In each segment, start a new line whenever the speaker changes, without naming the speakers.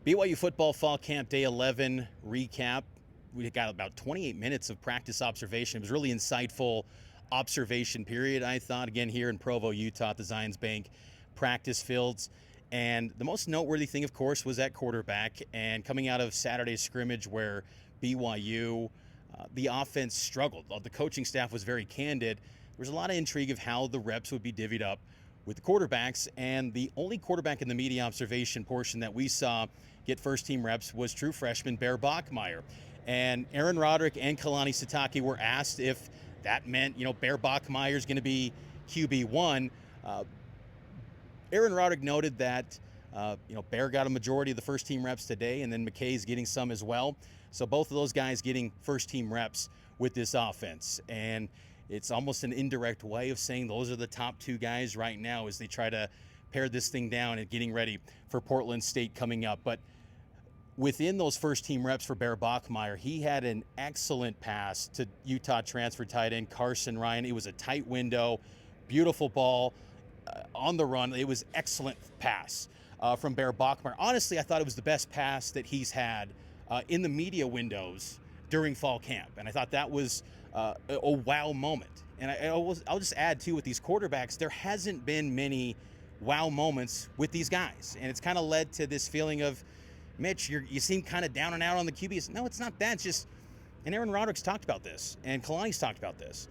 BYU Football Fall Camp Day 11 recap. We got about 28 minutes of practice observation. It was really insightful observation period, I thought, again, here in Provo, Utah, at the Zions Bank practice fields. And the most noteworthy thing, of course, was at quarterback. And coming out of Saturday's scrimmage where BYU, the offense struggled. The coaching staff was very candid. There was a lot of intrigue of how the reps would be divvied up with the quarterbacks, and the only quarterback in the media observation portion that we saw get first-team reps was true freshman Bear Bachmeier. And Aaron Roderick and Kalani Sitake were asked if that meant, Bear Bachmeier is going to be QB1. Aaron Roderick noted that, Bear got a majority of the first-team reps today, and then McCae's getting some as well. So both of those guys getting first-team reps with this offense. And it's almost an indirect way of saying those are the top two guys right now as they try to pare this thing down and getting ready for Portland State coming up. But within those first-team reps for Bear Bachmeier, he had an excellent pass to Utah transfer tight end Carson Ryan. It was a tight window, beautiful ball on the run. It was excellent pass from Bear Bachmeier. Honestly, I thought it was the best pass that he's had in the media windows during fall camp, and I thought that was a wow moment. And I'll just add, too, with these quarterbacks, there hasn't been many wow moments with these guys, and it's kind of led to this feeling of, Mitch, you seem kind of down and out on the QBs. No, it's not that. It's just, and Aaron Roderick's talked about this, and Kalani's talked about this.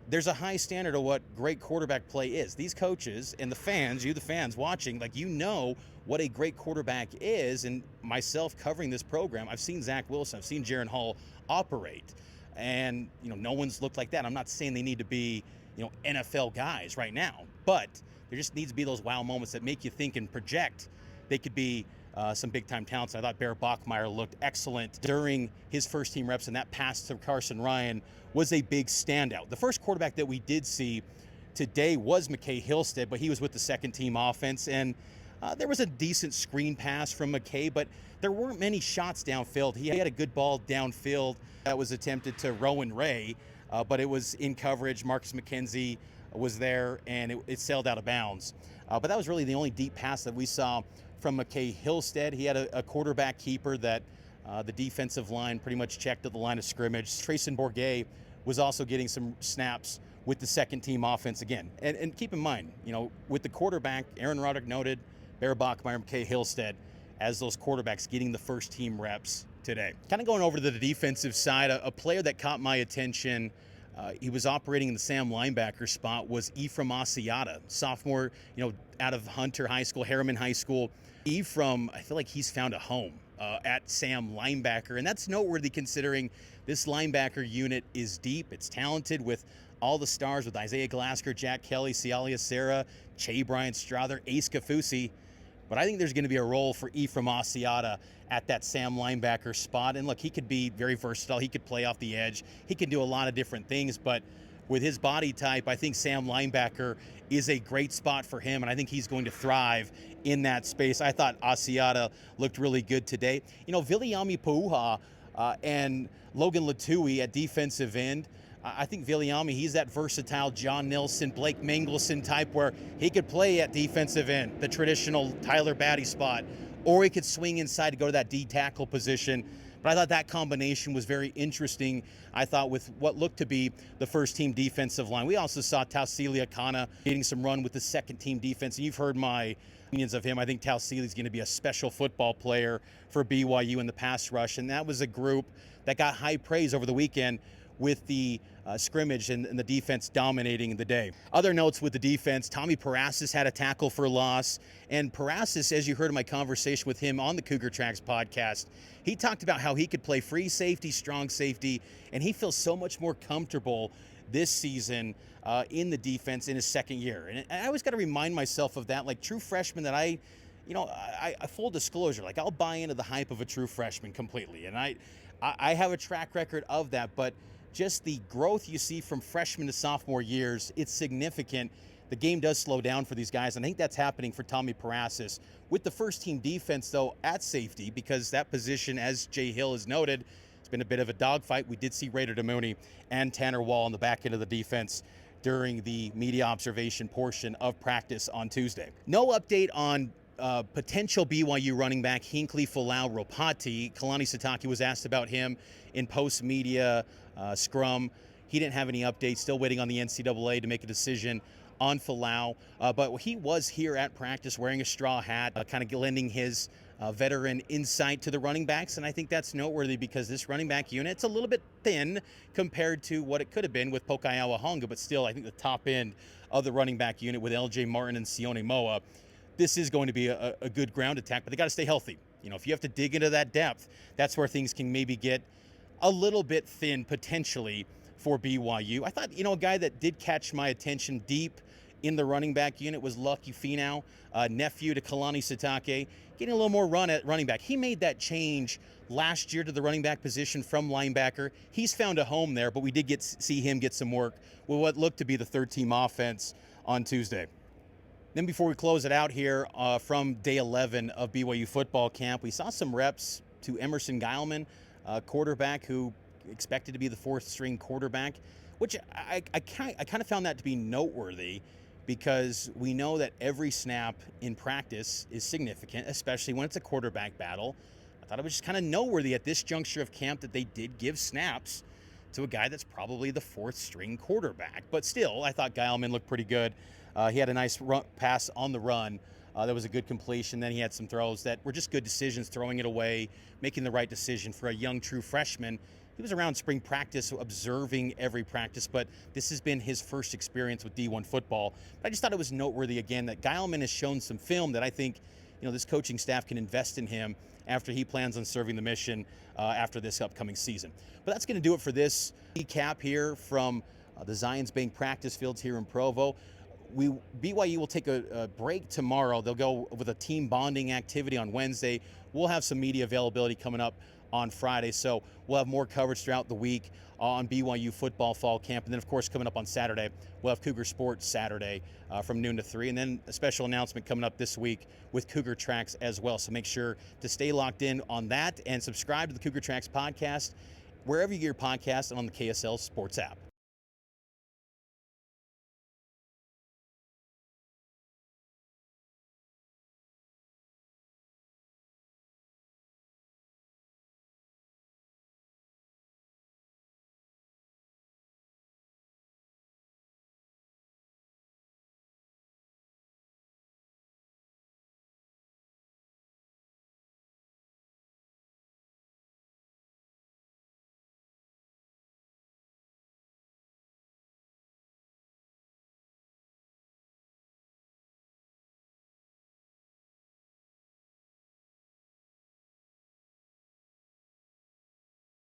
There's a high standard of what great quarterback play is. These coaches and the fans, the fans watching, what a great quarterback is. And myself covering this program, I've seen Zach Wilson, I've seen Jaron Hall operate. And, no one's looked like that. I'm not saying they need to be, NFL guys right now. But there just needs to be those wow moments that make you think and project they could be some big-time talents. I thought Bear Bachmeier looked excellent during his first-team reps, and that pass to Carson Ryan was a big standout. The first quarterback that we did see today was McCae Hillstead, but he was with the second-team offense, and there was a decent screen pass from McCae, but there weren't many shots downfield. He had a good ball downfield that was attempted to Rowan Ray, but it was in coverage. Marcus McKenzie was there, and it sailed out of bounds. But that was really the only deep pass that we saw from McCae Hillstead. He had a quarterback keeper that the defensive line pretty much checked at the line of scrimmage. Trayson Bourget was also getting some snaps with the second-team offense again. And keep in mind, with the quarterback, Aaron Roderick noted Bear Bachmeier, McCae Hillstead as those quarterbacks getting the first-team reps today. Kind of going over to the defensive side, a player that caught my attention, he was operating in the Sam linebacker spot, was Ephraim Asiata, sophomore, out of Hunter High School, Harriman High School. Ephraim, I feel like he's found a home at Sam linebacker, and that's noteworthy considering this linebacker unit is deep. It's talented with all the stars with Isaiah Glasker, Jack Kelly, Cialia Serra, Che Bryant Strother, Ace Kafusi. But I think there's going to be a role for Ephraim Asiata at that Sam linebacker spot. And look, he could be very versatile. He could play off the edge. He can do a lot of different things. But with his body type, I think Sam linebacker is a great spot for him. And I think he's going to thrive in that space. I thought Asiata looked really good today. Viliami Pauha and Logan Latui at defensive end. I think Viliami, he's that versatile John Nelson, Blake Mangelson type where he could play at defensive end, the traditional Tyler Batty spot, or he could swing inside to go to that D tackle position. But I thought that combination was very interesting, I thought, with what looked to be the first-team defensive line. We also saw Tausilia Kana getting some run with the second-team defense. And you've heard my opinions of him. I think Tausilia's going to be a special football player for BYU in the pass rush. And that was a group that got high praise over the weekend with the scrimmage and the defense dominating the day. Other notes with the defense, Tommy Parasis had a tackle for loss. And Parasis, as you heard in my conversation with him on the Cougar Tracks podcast, he talked about how he could play free safety, strong safety, and he feels so much more comfortable this season in the defense in his second year. And I always got to remind myself of that, like true freshmen that I full disclosure, like I'll buy into the hype of a true freshman completely. And I have a track record of that, but just the growth you see from freshman to sophomore years, it's significant. The game does slow down for these guys, and I think that's happening for Tommy Parasis. With the first-team defense, though, at safety, because that position, as Jay Hill has noted, it's been a bit of a dogfight. We did see Raider DeMooney and Tanner Wall on the back end of the defense during the media observation portion of practice on Tuesday. No update on potential BYU running back Hinckley Folau Ropati. Kalani Sitake was asked about him in post-media scrum. He didn't have any updates, still waiting on the NCAA to make a decision on Folau. But he was here at practice wearing a straw hat, kind of lending his veteran insight to the running backs. And I think that's noteworthy because this running back unit, it's a little bit thin compared to what it could have been with Pokayawa Honga, but still I think the top end of the running back unit with LJ Martin and Sione Moa, this is going to be a good ground attack, but they got to stay healthy. You know, if you have to dig into that depth, that's where things can maybe get a little bit thin potentially for BYU. I thought, a guy that did catch my attention deep in the running back unit was Lucky Finau, nephew to Kalani Sitake, getting a little more run at running back. He made that change last year to the running back position from linebacker. He's found a home there, but we did see him get some work with what looked to be the third-team offense on Tuesday. Then before we close it out here from day 11 of BYU football camp, we saw some reps to Emerson Geilman, quarterback who expected to be the fourth-string quarterback, which I kind of found that to be noteworthy because we know that every snap in practice is significant, especially when it's a quarterback battle. I thought it was just kind of noteworthy at this juncture of camp that they did give snaps to a guy that's probably the fourth-string quarterback. But still, I thought Geilman looked pretty good. He had a nice pass on the run. That was a good completion. Then he had some throws that were just good decisions, throwing it away, making the right decision for a young true freshman. He was around spring practice, observing every practice, but this has been his first experience with D1 football. But I just thought it was noteworthy, again, that Geilman has shown some film that I think, this coaching staff can invest in him after he plans on serving the mission after this upcoming season. But that's going to do it for this recap here from the Zions Bank practice fields here in Provo. BYU will take a break tomorrow. They'll go with a team bonding activity on Wednesday. We'll have some media availability coming up on Friday, so we'll have more coverage throughout the week on BYU football fall camp. And then, of course, coming up on Saturday, we'll have Cougar Sports Saturday from noon to 3. And then a special announcement coming up this week with Cougar Tracks as well. So make sure to stay locked in on that and subscribe to the Cougar Tracks podcast wherever you get your podcast and on the KSL Sports app.